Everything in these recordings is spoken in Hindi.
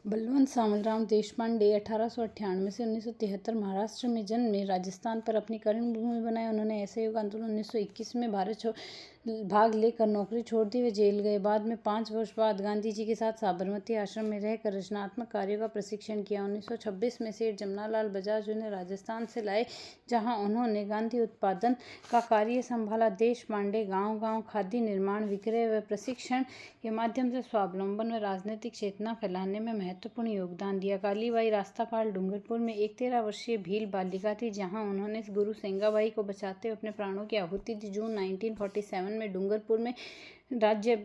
बलवंत सामलराम देशपांडे 1898 से 1973 महाराष्ट्र में जन्मे। राजस्थान पर अपनी कर्मभूमि बनाई। उन्होंने असहयोग आंदोलन 1921 में भाग लेकर नौकरी छोड़ दी। वे जेल गए। बाद में 5 वर्ष बाद गांधी जी के साथ साबरमती आश्रम में रहकर रचनात्मक कार्यों का प्रशिक्षण किया। 1926 में सेठ जमनालाल बजाज उन्हें राजस्थान से लाए, जहां उन्होंने गांधी उत्पादन का कार्य संभाला। देशपांडे गांव-गांव खादी निर्माण, विक्रय व प्रशिक्षण के माध्यम से स्वावलंबन व राजनीतिक चेतना फैलाने में महत्वपूर्ण योगदान दिया। कालीबाई रास्तापाल डूंगरपुर में एक 13 वर्षीय भील बालिका थी, जहां उन्होंने गुरु सेंगाबाई को बचाते हुए अपने प्राणों की आहुति दी। जून 1947 में डूंगरपुर राज्य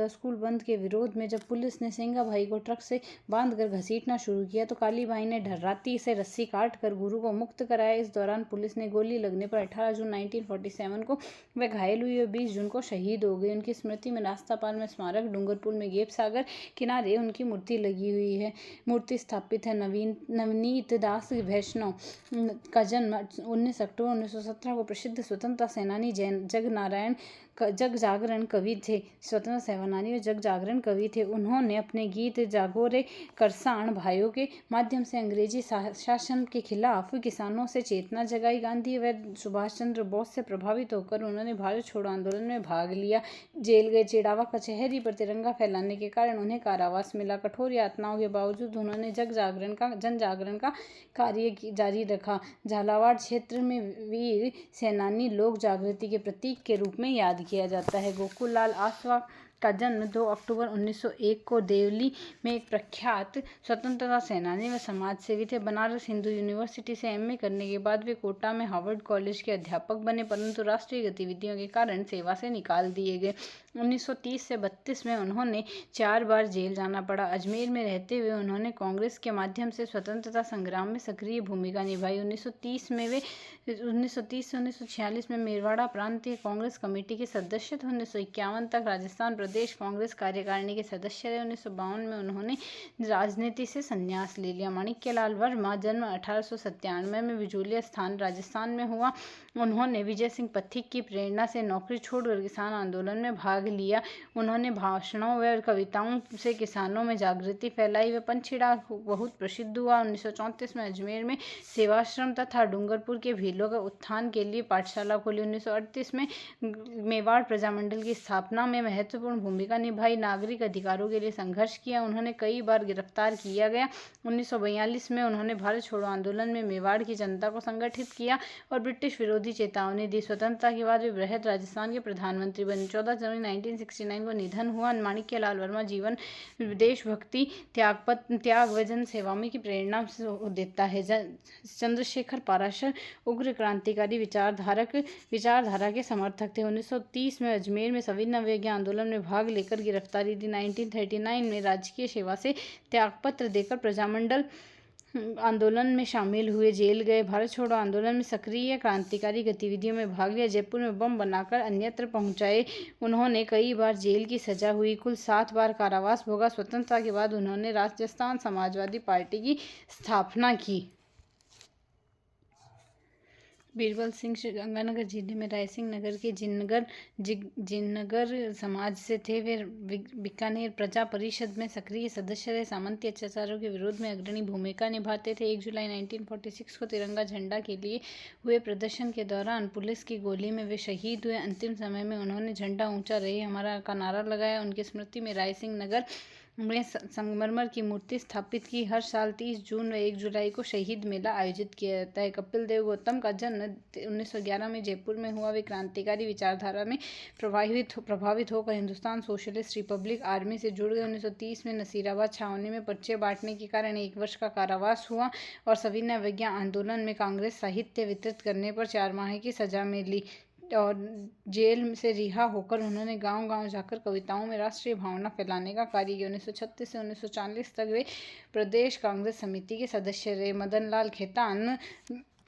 स्कूल बंद के विरोध में जब पुलिस ने सेंगाबाई को ट्रक से बांधकर घसीटना शुरू किया तो कालीबाई ने ढर्राती से रस्सी काटकर गुरु को मुक्त कराया। इस दौरान पुलिस ने गोली लगने पर 18 जून 1947 को वे घायल हुई और 20 जून को शहीद हो गई। उनकी स्मृति में रास्तापाल में स्मारक डूंगरपुर में गेप सागर किनारे उनकी मूर्ति लगी हुई है। मूर्ति स्थापित है। नवनीत दास वैष्णव का जन्म 19 अक्टूबर 1917 को प्रसिद्ध स्वतंत्रता सेनानी जग जागरण कवि थे। स्वतंत्रता सेनानी और जग जागरण कवि थे। उन्होंने अपने गीत जागोरे करसान भाइयों के माध्यम से अंग्रेजी शासन के खिलाफ किसानों से चेतना जगाई। गांधी व सुभाष चंद्र बोस से प्रभावित होकर उन्होंने भारत छोड़ो आंदोलन में भाग लिया। जेल गए। चिड़ावा कचहरी पर तिरंगा फहराने के कारण उन्हें कारावास मिला। कठोर यातनाओं के बावजूद उन्होंने जन जागरण का कार्य जारी रखा। झालावाड़ क्षेत्र में वीर सेनानी लोक जागृति के प्रतीक के रूप में याद किया जाता है। गोकुललाल आसवा का जन्म 2 अक्टूबर 1901 को देवली में एक प्रख्यात स्वतंत्रता सेनानी व समाजसेवी थे। बनारस हिंदू यूनिवर्सिटी से एमए करने के बाद वे कोटा में हार्वर्ड कॉलेज के अध्यापक बने, परंतु राष्ट्रीय गतिविधियों के कारण सेवा से निकाल दिए गए। 1930 से 32 में उन्होंने 4 बार जेल जाना पड़ा। अजमेर में रहते हुए उन्होंने कांग्रेस के माध्यम से स्वतंत्रता संग्राम में सक्रिय भूमिका निभाई। 1930 से 1946 में मेवाड़ा प्रांतीय कांग्रेस कमेटी के सदस्य थे। 1951 तक राजस्थान प्रदेश कांग्रेस कार्यकारिणी के सदस्य रहे। 1952 में उन्होंने राजनीति से संन्यास ले लिया। माणिक्यलाल वर्मा जन्म 1897 में बिजोलिया स्थान राजस्थान में हुआ। उन्होंने विजय सिंह पथिक की प्रेरणा से नौकरी छोड़कर किसान आंदोलन में भाग लिया। उन्होंने भाषणों व कविताओं से किसानों में जागृति फैलाई व पंछीड़ा बहुत प्रसिद्ध हुआ। 1934 में अजमेर में सेवाश्रम तथा डूंगरपुर के भीलों का उत्थान के लिए पाठशाला खोली। 1938 में मेवाड़ प्रजामंडल की स्थापना में महत्वपूर्ण भूमिका निभाई। नागरिक अधिकारों के लिए संघर्ष किया। उन्होंने कई बार गिरफ्तार किया गया। 1942 में उन्होंने भारत छोड़ो आंदोलन में मेवाड़ की जनता को संगठित किया और ब्रिटिश विरोधी चेतावनी दी। स्वतंत्रता के बाद वे बृहद राजस्थान के प्रधानमंत्री बने। 14 जनवरी 1969 को निधन हुआ। माणिक्यलाल वर्मा जीवन देशभक्ति, त्याग व जन सेवा में की प्रेरणा देता है। चंद्रशेखर पाराशर उग्र क्रांतिकारी विचारधारा के समर्थक थे। 1930 में अजमेर में सविनय अवज्ञा आंदोलन में भाग लेकर गिरफ्तारी दी। 1939 में राजकीय सेवा से त्यागपत्र देकर प्रजामंडल आंदोलन में शामिल हुए। जेल गए। भारत छोड़ो आंदोलन में सक्रिय क्रांतिकारी गतिविधियों में भाग लिया। जयपुर में बम बनाकर अन्यत्र पहुंचाए। उन्होंने कई बार जेल की सजा हुई। कुल 7 बार कारावास भोगा। स्वतंत्रता के बाद उन्होंने राजस्थान समाजवादी पार्टी की स्थापना की। बीरबल सिंह गंगानगर जिले में रायसिंह नगर के जिनगर समाज से थे। वे बीकानेर प्रजा परिषद में सक्रिय सदस्य रहे। सामंती अत्याचारों के विरोध में अग्रणी भूमिका निभाते थे। 1 जुलाई 1946 को तिरंगा झंडा के लिए हुए प्रदर्शन के दौरान पुलिस की गोली में वे शहीद हुए। अंतिम समय में उन्होंने झंडा ऊंचा रहे हमारा का नारा लगाया। उनकी स्मृति में रायसिंह नगर में संगमरमर की मूर्ति स्थापित की। हर साल 30 जून व 1 जुलाई को शहीद मेला आयोजित किया जाता है। कपिल देव गौतम का जन्म 1911 में जयपुर में हुआ। वे क्रांतिकारी विचारधारा में प्रभावित होकर हिंदुस्तान सोशलिस्ट रिपब्लिक आर्मी से जुड़ गए। 1930 में नसीराबाद छावनी में पर्चे बांटने के कारण 1 वर्ष का कारावास हुआ और सविनय अवज्ञा आंदोलन में कांग्रेस साहित्य वितरित करने पर 4 माह की सजा मिली और जेल से रिहा होकर उन्होंने गांव-गांव जाकर कविताओं में राष्ट्रीय भावना फैलाने का कार्य किया। 1936 से 1940 तक वे प्रदेश कांग्रेस समिति के सदस्य रहे। मदनलाल खेतान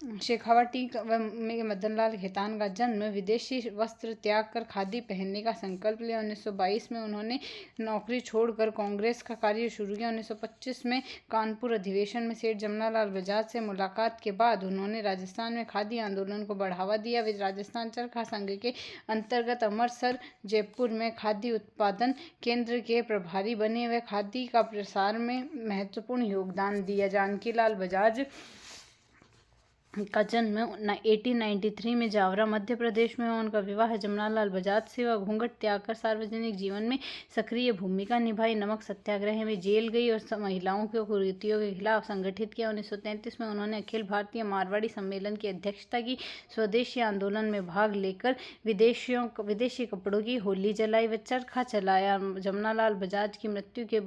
शेखावटी में मदनलाल खेतान का जन्म। विदेशी वस्त्र त्याग कर खादी पहनने का संकल्प लिया। 1922 में उन्होंने नौकरी छोड़कर कांग्रेस का कार्य शुरू किया। 1925 में कानपुर अधिवेशन में सेठ जमनालाल बजाज से मुलाकात के बाद उन्होंने राजस्थान में खादी आंदोलन को बढ़ावा दिया। वे राजस्थान चरखा संघ के अंतर्गत अमृतसर, जयपुर में खादी उत्पादन केंद्र के प्रभारी बने। वे खादी का प्रसार में महत्वपूर्ण योगदान दिया। जानकीलाल बजाज का जन्म 1893 में जावरा, मध्य प्रदेश में हुआ। उनका विवाह जमनालाल बजाज से हुआ। घूंघट त्याग कर सार्वजनिक जीवन में सक्रिय भूमिका निभाई। नमक सत्याग्रह में जेल गई और महिलाओं की कुरीतियों के खिलाफ संगठित किया। 1933 में उन्होंने अखिल भारतीय मारवाड़ी सम्मेलन की अध्यक्षता की। स्वदेशी आंदोलन में भाग लेकर विदेशी कपड़ों की होली जलाई व चरखा चलाया। जमनालाल बजाज की मृत्यु के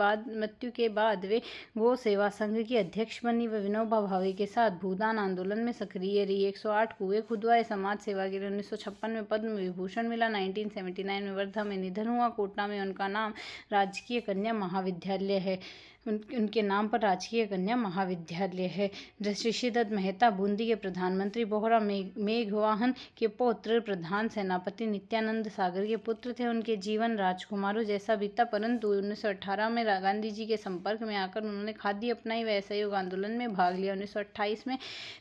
बाद वे गो सेवा संघ की अध्यक्ष बनी व विनोबा भावे के साथ भूदान आंदोलन में सक्रिय रही। 108 कुएं खुदवाए। समाज सेवा के लिए 1956 में पद्म विभूषण मिला। 1979 में वर्धा में निधन हुआ। कोटा में उनका नाम राजकीय कन्या महाविद्यालय है। उनके नाम पर राजकीय कन्या महाविद्यालय है। ऋषिदत्त मेहता बूंदी के प्रधानमंत्री बोहरा मेघवाहन के पौत्र प्रधान सेनापति नित्यानंद सागर के पुत्र थे। उनके जीवन राजकुमारों जैसा बीता, परंतु 1918 में गांधी जी के संपर्क में आकर उन्होंने खादी अपनाई व असहयोग आंदोलन में भाग लिया। 1928 में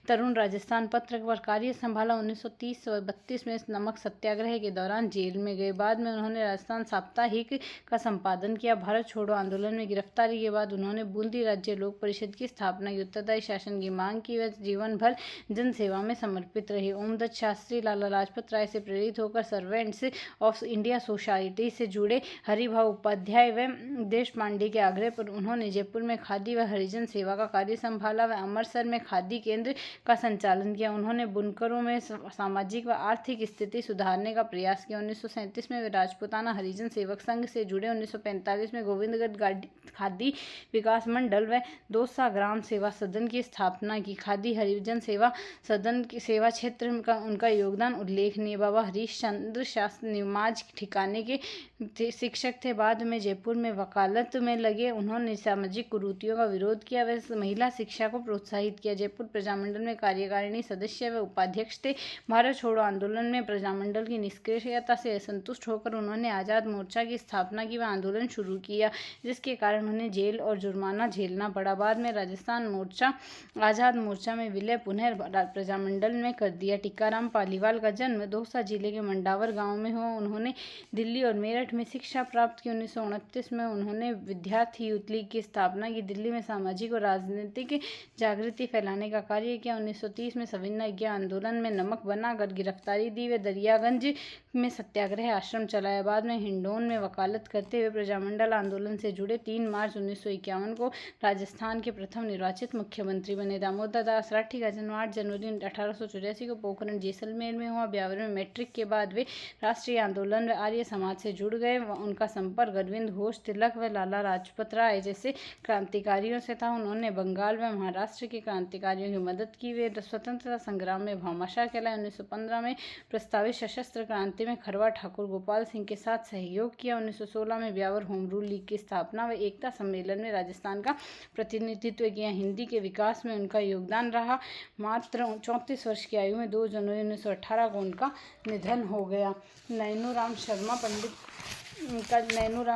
तरुण राजस्थान पत्र पर कार्य संभाला। 1930 व 32 में नमक सत्याग्रह के दौरान जेल में गए। बाद में उन्होंने राजस्थान साप्ताहिक का संपादन किया। भारत छोड़ो आंदोलन में गिरफ्तारी के बाद उन्होंने बूंदी राज्य लोक परिषद की स्थापना की। उत्तरदायी शासन की मांग की। वे जीवन भर जनसेवा में समर्पित रहे। ओमदत्त शास्त्री लाला लाजपत राय से प्रेरित होकर सर्वेंट्स ऑफ इंडिया सोसाइटी से जुड़े। हरिभाऊ उपाध्याय व देश पांडे के आग्रह पर उन्होंने जयपुर में खादी व हरिजन सेवा का कार्य संभाला व अमृतसर में खादी केंद्र का संचालन किया। उन्होंने बुनकरों में सामाजिक व आर्थिक स्थिति सुधारने का प्रयास किया। 1937 में वे राजपूताना हरिजन सेवक संघ से जुड़े। 1945 में गोविंदगढ़ खादी विकास मंडल व दौसा ग्राम सेवा सदन की स्थापना की। खादी हरिजन सेवा सदन की सेवा क्षेत्र का उनका योगदान उल्लेखनीय। बाबा हरीश चंद्र शास्त्री निमाज ठिकाने के शिक्षक थे। बाद में जयपुर में वकालत में लगे। उन्होंने सामाजिक कुरीतियों का विरोध किया व महिला शिक्षा को प्रोत्साहित किया। जयपुर प्रजामंडल में कार्यकारिणी सदस्य व उपाध्यक्ष थे। भारत छोड़ो आंदोलन में प्रजामंडल की निष्क्रियता से असंतुष्ट होकर उन्होंने आज़ाद मोर्चा की स्थापना की व आंदोलन शुरू किया, जिसके कारण उन्हें जेल और जुर्माना झेलना पड़ा। बाद में राजस्थान मोर्चा आज़ाद मोर्चा में विलय पुनः प्रजामंडल में कर दिया। टीकाराम पालीवाल का जन्म दौसा जिले के मंडावर गांव में हुआ। उन्होंने दिल्ली और मेरठ में शिक्षा प्राप्त की। 1929 में उन्होंने विद्यार्थी यूथ लीग की स्थापना की। दिल्ली में सामाजिक और राजनीतिक जागृति फैलाने का कार्य किया। 1930 में सविनय आंदोलन में नमक बनाकर गिरफ्तारी दी व दरियागंज में सत्याग्रह आश्रम चलाया। बाद में हिंडौन में वकालत करते हुए प्रजामंडल आंदोलन से जुड़े। 3 मार्च 1951 को राजस्थान के प्रथम निर्वाचित मुख्यमंत्री बने। दामोदर दास राठी का जन्म 8 जनवरी 1884 को पोखरण जैसलमेर में हुआ। 52 में मैट्रिक के बाद वे राष्ट्रीय आंदोलन व आर्य समाज से जुड़ गए। उनका संपर्क अरविंद घोष, तिलक व लाला लाजपत राय जैसे क्रांतिकारियों से था। उन्होंने बंगाल व महाराष्ट्र के क्रांतिकारियों की मदद की। वे स्वतंत्रता संग्राम में भामाशाह कहलाए। 1915 में प्रस्तावित सशस्त्र क्रांति में खरवा ठाकुर गोपाल सिंह के साथ सहयोग किया। 1916 में ब्यावर होम रूल लीग की स्थापना व एकता सम्मेलन में राजस्थान का प्रतिनिधित्व किया। हिंदी के विकास में उनका योगदान रहा। मात्र 34 वर्ष की आयु में 2 जनवरी 1918 को उनका निधन हो गया। नैनूराम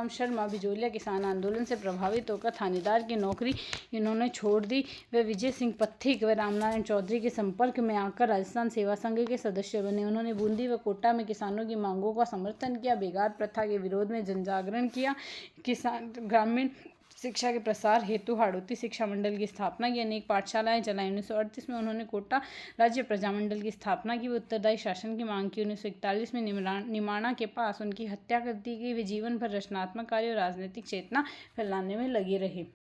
शर्मा बिजोलिया किसान आंदोलन से प्रभावित होकर थानेदार की नौकरी इन्होंने छोड़ दी। वे विजय सिंह पथिक व रामनारायण चौधरी के संपर्क में आकर राजस्थान सेवा संघ के सदस्य बने। उन्होंने बूंदी व कोटा में किसानों की मांगों का समर्थन किया। बेगार प्रथा के विरोध में जनजागरण किया। किसान ग्रामीण शिक्षा के प्रसार हेतु हाड़ौती शिक्षा मंडल की स्थापना की। अनेक पाठशालाएं चलाई। 1938 में उन्होंने कोटा राज्य प्रजामंडल की स्थापना की व उत्तरदायी शासन की मांग की। 1941 में निमाणा के पास उनकी हत्या कर दी गई। वे जीवन भर रचनात्मक कार्य और राजनीतिक चेतना फैलाने में लगे रहे।